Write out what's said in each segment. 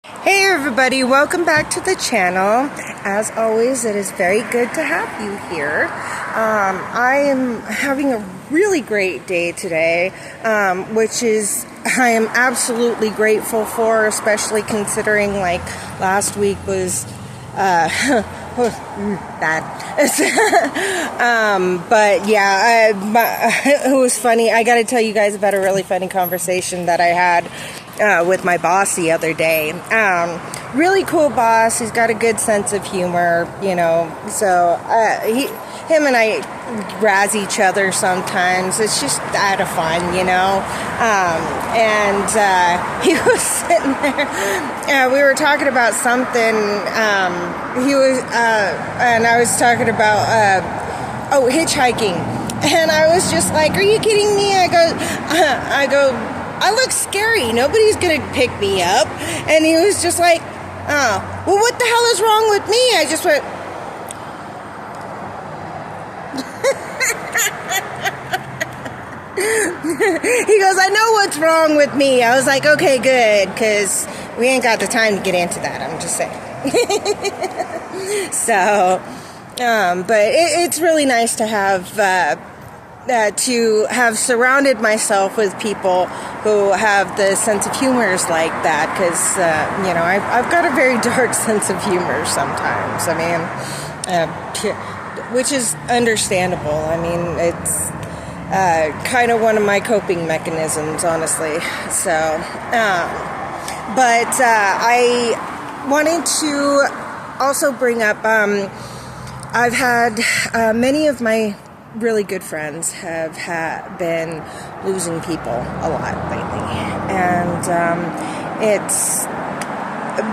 Hey everybody, welcome back to the channel. As always, it is very good to have you here. I am having a really great day today, which is I am absolutely grateful for, especially considering like last week was bad. But yeah, it was funny. I got to tell you guys about a really funny conversation that I had with my boss the other day. Really cool boss. He's got a good sense of humor, you know. So him and I razz each other sometimes. It's just out of fun, you know. He was sitting there. We were talking about something. And I was talking about hitchhiking. And I was just like, "Are you kidding me?" I go. I look scary. Nobody's going to pick me up. And he was just like, "Oh, well, what the hell is wrong with me?" I just went, he goes, "I know what's wrong with me." I was like, "Okay, good, because we ain't got the time to get into that. I'm just saying." So, but it's really nice to have surrounded myself with people who have the sense of humors like that, because you know, I've got a very dark sense of humor sometimes. I mean, which is understandable. I mean, it's kind of one of my coping mechanisms, honestly. So, but I wanted to also bring up, I've had many of my really good friends have been losing people a lot lately, and it's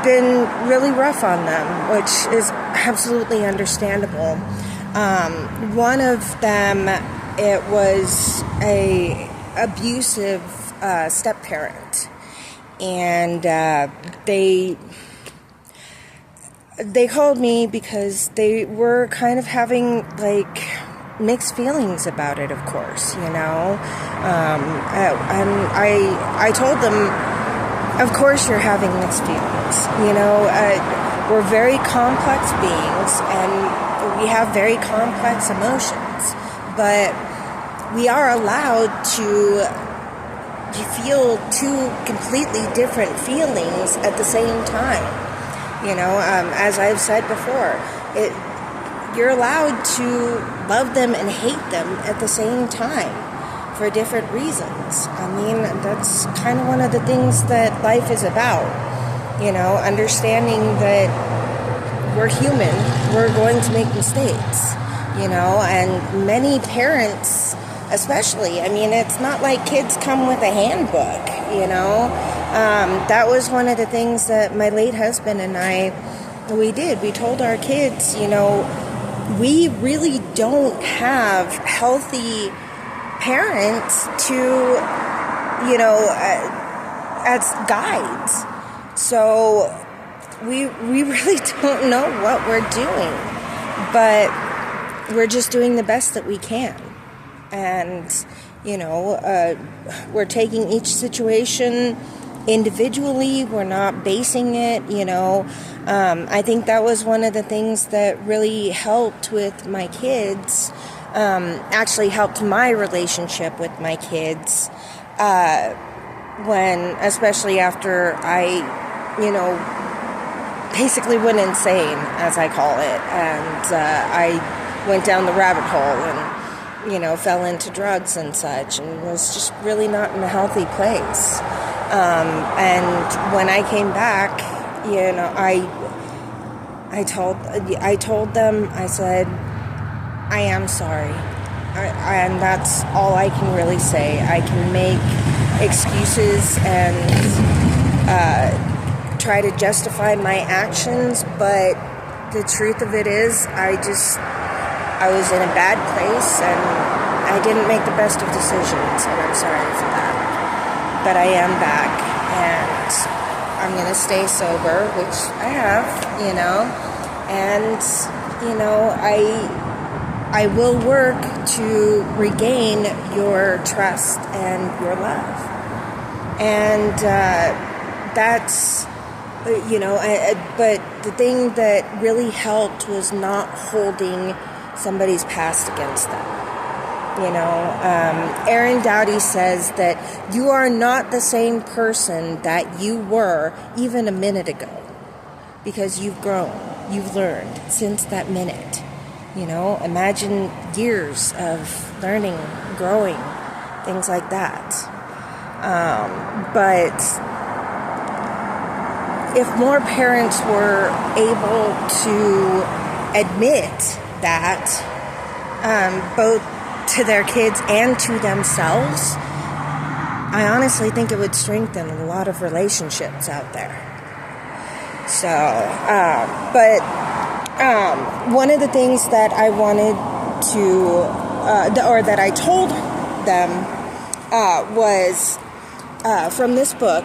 been really rough on them, which is absolutely understandable. One of them, it was a abusive step-parent, and they called me because they were kind of having like mixed feelings about it, of course, you know. And I told them, of course you're having mixed feelings, you know. We're very complex beings and we have very complex emotions, but we are allowed to feel two completely different feelings at the same time, you know. As I've said before, you're allowed to love them and hate them at the same time for different reasons. I mean, that's kind of one of the things that life is about, you know, understanding that we're human, we're going to make mistakes, you know, and many parents especially, I mean, it's not like kids come with a handbook, you know. That was one of the things that my late husband and we did. We told our kids, you know, we really don't have healthy parents to, you know, as guides. So we really don't know what we're doing, but we're just doing the best that we can. And, you know, we're taking each situation individually. We're not basing it, you know. I think that was one of the things that really helped with my kids, actually helped my relationship with my kids, especially after I, you know, basically went insane, as I call it, and I went down the rabbit hole and, you know, fell into drugs and such, and was just really not in a healthy place. And when I came back, you know, I told them, I said, I am sorry. And that's all I can really say. I can make excuses and try to justify my actions, but the truth of it is, I was in a bad place and I didn't make the best of decisions, and I'm sorry for that. But I am back, and I'm going to stay sober, which I have, you know, and, you know, I will work to regain your trust and your love. And that's But the thing that really helped was not holding somebody's past against them. Aaron Doughty says that you are not the same person that you were even a minute ago, because you've grown, you've learned since that minute. Imagine years of learning, growing, things like that. But if more parents were able to admit that, both to their kids and to themselves, I honestly think it would strengthen a lot of relationships out there. So, one of the things that I wanted to, or that I told them, was from this book.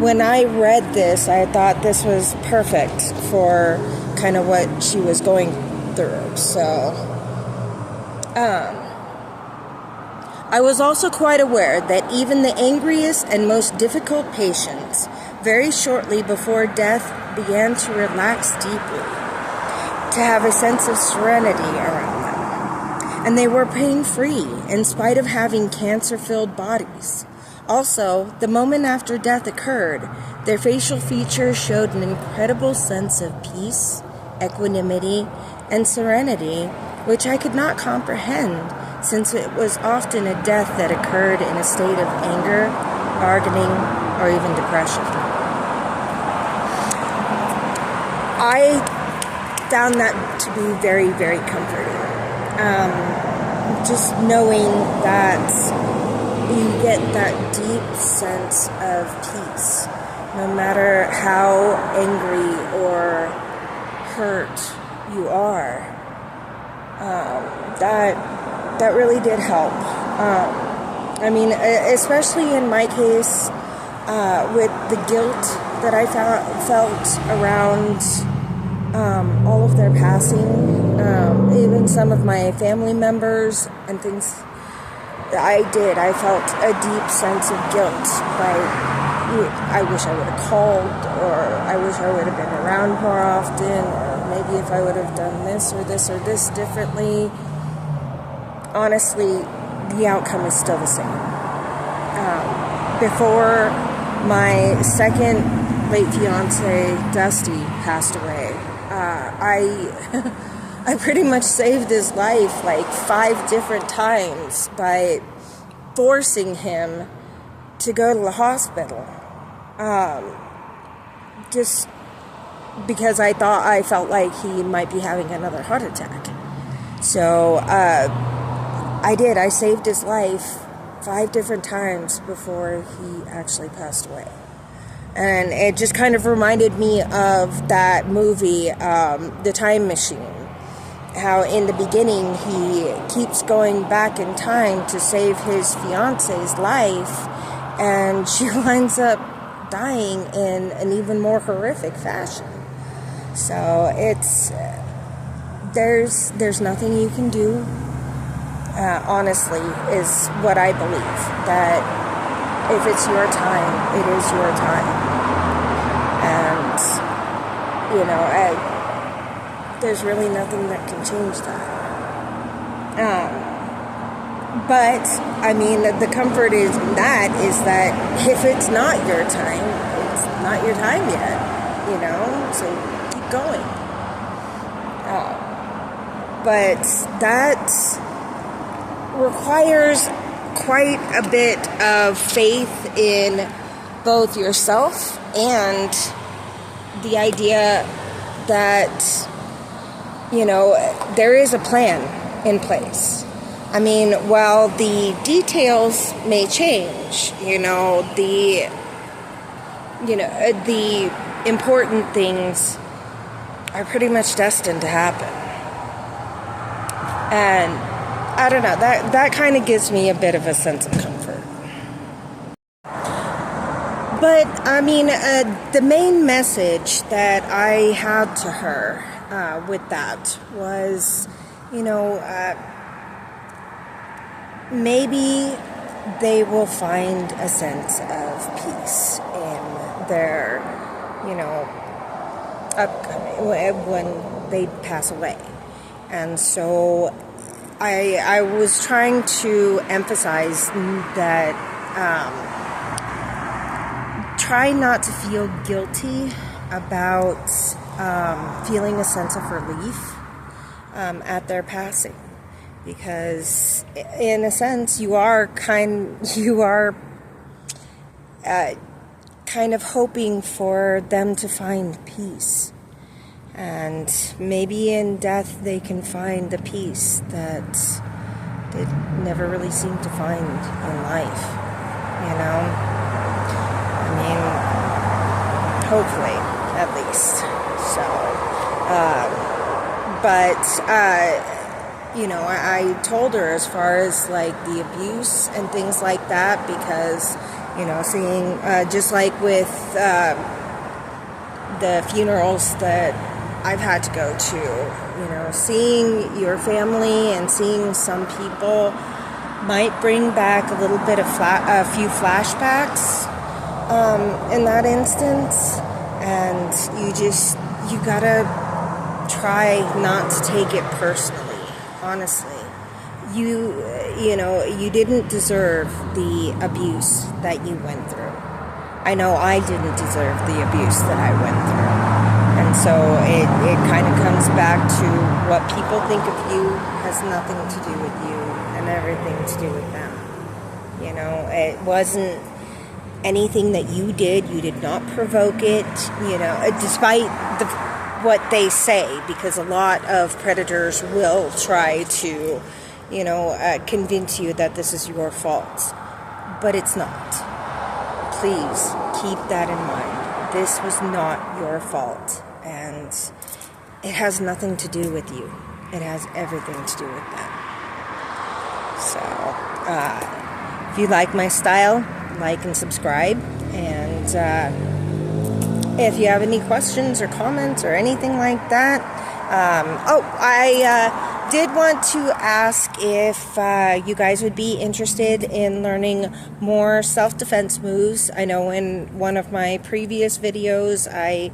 When I read this, I thought this was perfect for kind of what she was going through. So, I was also quite aware that even the angriest and most difficult patients, very shortly before death, began to relax deeply, to have a sense of serenity around them. And they were pain-free, in spite of having cancer-filled bodies. Also, the moment after death occurred, their facial features showed an incredible sense of peace, equanimity, and serenity, which I could not comprehend, since it was often a death that occurred in a state of anger, bargaining, or even depression. I found that to be very, very comforting. Just knowing that you get that deep sense of peace, no matter how angry or hurt you are. That really did help. Especially in my case, with the guilt that I felt around all of their passing, even some of my family members and things. I felt a deep sense of guilt. I wish I would have called, or I wish I would have been around more often, or maybe if I would have done this or this or this differently. Honestly, the outcome is still the same. Before my second late fiance, Dusty, passed away, I pretty much saved his life like 5 different times by forcing him to go to the hospital. Just because I felt like he might be having another heart attack. So, I did. I saved his life 5 different times before he actually passed away. And it just kind of reminded me of that movie, The Time Machine. How in the beginning he keeps going back in time to save his fiance's life, and she winds up dying in an even more horrific fashion. So there's nothing you can do. Honestly, is what I believe, that if it's your time, it is your time. And, there's really nothing that can change that. But, the comfort is that if it's not your time, it's not your time yet, so keep going. But that requires quite a bit of faith in both yourself and the idea that, there is a plan in place. While the details may change, the important things are pretty much destined to happen. And I don't know, that kind of gives me a bit of a sense of comfort. But, the main message that I had to her with that was, maybe they will find a sense of peace in their, you know, upcoming, when they pass away. And so I was trying to emphasize that try not to feel guilty about feeling a sense of relief at their passing, because in a sense you are kind of hoping for them to find peace. And maybe in death they can find the peace that they never really seem to find in life, you know? I mean, hopefully, at least. So, you know, I told her as far as like the abuse and things like that, because, you know, seeing, just like with the funerals that I've had to go to, you know, seeing your family and seeing some people might bring back a little bit of a few flashbacks in that instance, and you gotta try not to take it personally. Honestly, you know, you didn't deserve the abuse that you went through. I know I didn't deserve the abuse that I went through. And so it kind of comes back to what people think of you has nothing to do with you and everything to do with them. You know, it wasn't anything that you did. You did not provoke it, you know, despite what they say, because a lot of predators will try to, you know, convince you that this is your fault. But it's not. Please keep that in mind. This was not your fault, and it has nothing to do with you. It has everything to do with them. So, if you like my style, like and subscribe, and if you have any questions or comments or anything like that, I did want to ask if you guys would be interested in learning more self-defense moves. I know in one of my previous videos I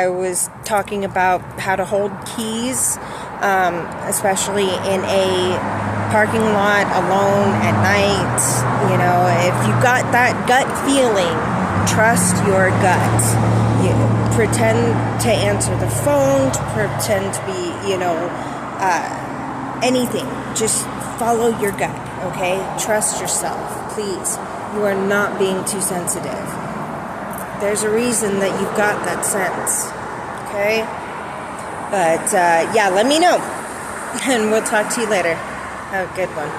was talking about how to hold keys, especially in a parking lot alone at night. You know, if you got that gut feeling, trust your gut. You pretend to answer the phone, to pretend to be, you know, anything. Just follow your gut, okay? Trust yourself, please. You are not being too sensitive. There's a reason that you've got that sense, okay? But, yeah, let me know. And we'll talk to you later. Have a good one.